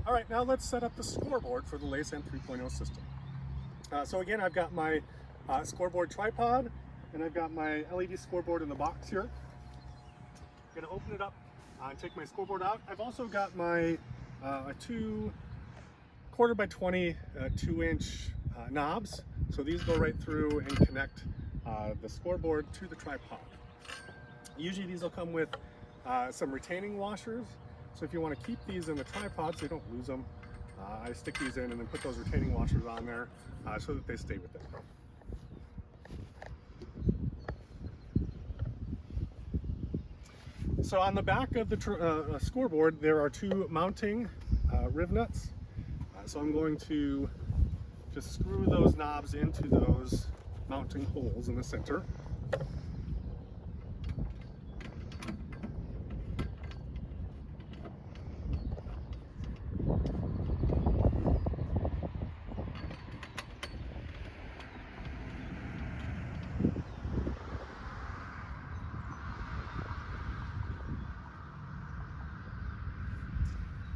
All right, now let's set up the scoreboard for the LASAM 3.0 system. So again, I've got my scoreboard tripod, and I've got my LED scoreboard in the box here. I'm gonna open it up and take my scoreboard out. I've also got my 2 1/4 by 20 2-inch knobs. So these go right through and connect the scoreboard to the tripod. Usually these will come with some retaining washers. So if you want to keep these in the tripod so you don't lose them, I stick these in and then put those retaining washers on there so that they stay with it. So on the back of the scoreboard, there are 2 mounting riv nuts. So I'm going to just screw those knobs into those mounting holes in the center.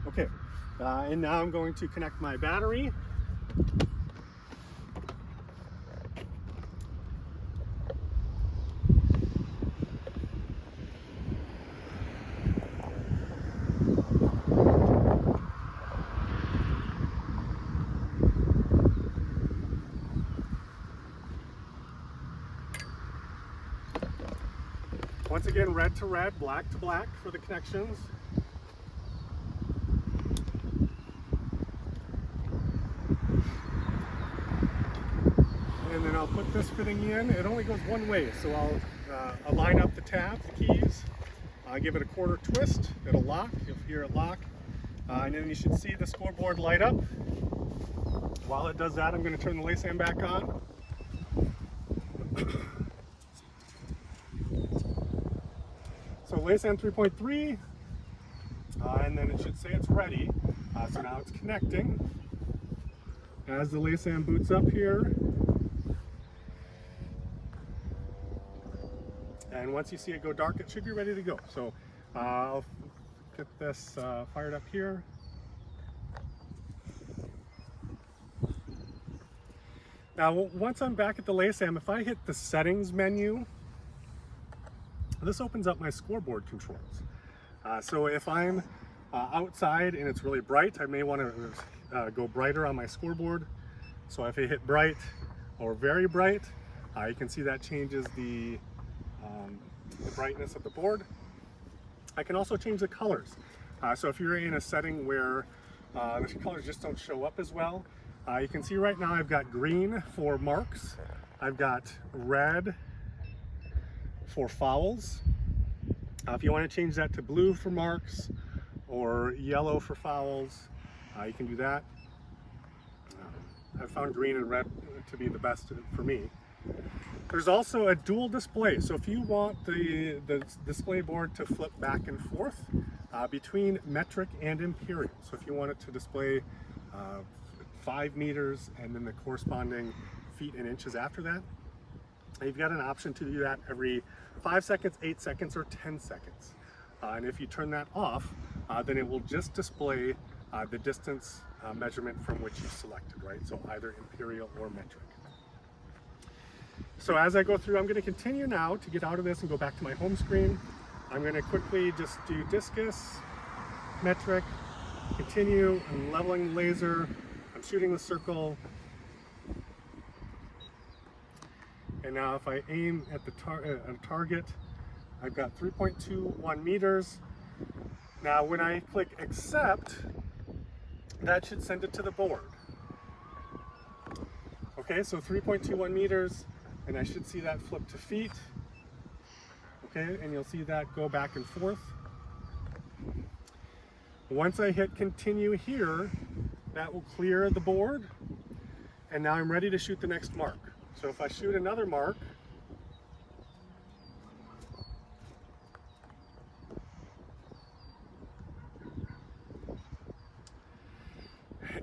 Okay, and now I'm going to connect my battery. Once again, red to red, black to black for the connections. And then I'll put this fitting in. It only goes one way, so I'll line up the tabs, the keys. I'll give it a 1/4 twist. It'll lock. You'll hear it lock. And then you should see the scoreboard light up. While it does that, I'm going to turn the LASAM back on. So LASAM 3.3, and then it should say it's ready. So now it's connecting. As the LASAM boots up here, and once you see it go dark, it should be ready to go. So I'll get this fired up here. Now, once I'm back at the LASAM, if I hit the settings menu, this opens up my scoreboard controls. So if I'm outside and it's really bright, I may want to go brighter on my scoreboard. So if I hit bright or very bright, you can see that changes the brightness of the board. I can also change the colors. So if you're in a setting where the colors just don't show up as well, you can see right now I've got green for marks, I've got red for fouls. If you want to change that to blue for marks or yellow for fouls, you can do that. I've found green and red to be the best for me. There's also a dual display. So if you want the display board to flip back and forth between metric and imperial. So if you want it to display 5 meters and then the corresponding feet and inches after that, you've got an option to do that every 5 seconds, 8 seconds, or 10 seconds. And if you turn that off, then it will just display the distance measurement from which you selected, right? So either imperial or metric. So as I go through, I'm going to continue now to get out of this and go back to my home screen. I'm going to quickly just do discus, metric, continue. I'm leveling the laser. I'm shooting the circle. And now if I aim at the target, I've got 3.21 meters. Now when I click accept, that should send it to the board. Okay, so 3.21 meters, and I should see that flip to feet. Okay, and you'll see that go back and forth. Once I hit continue here, that will clear the board, and now I'm ready to shoot the next mark. So if I shoot another mark,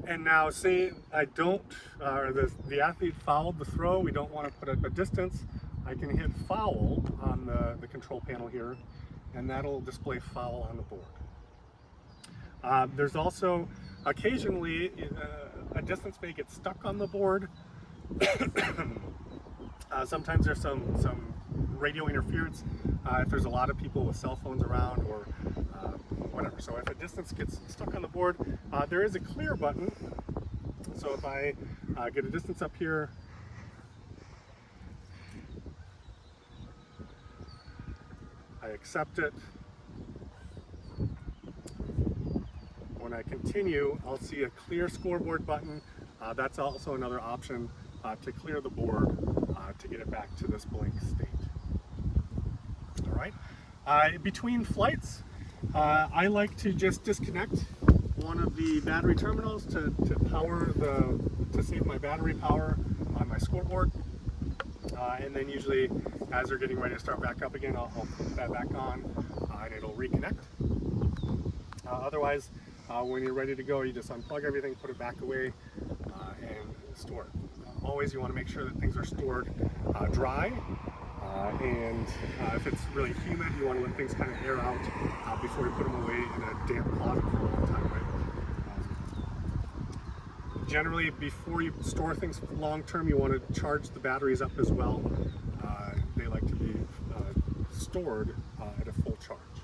and now say I don't, or the athlete fouled the throw, we don't want to put a distance, I can hit foul on the control panel here, and that'll display foul on the board. There's also Occasionally, a distance may get stuck on the board. Sometimes there's some radio interference if there's a lot of people with cell phones around or whatever. So if a distance gets stuck on the board, there is a clear button. So if I get a distance up here, I accept it. When I continue, I'll see a clear scoreboard button. That's also another option to clear the board to get it back to this blank state. All right. Between flights, I like to just disconnect one of the battery terminals to save my battery power on my scoreboard. And then usually, as they're getting ready to start back up again, I'll put that back on and it'll reconnect. Otherwise, when you're ready to go, you just unplug everything, put it back away, and store it. Always you want to make sure that things are stored dry, and if it's really humid, you want to let things kind of air out before you put them away in a damp closet for a long time, right? Generally, before you store things long term, you want to charge the batteries up as well. They like to be stored at a full charge.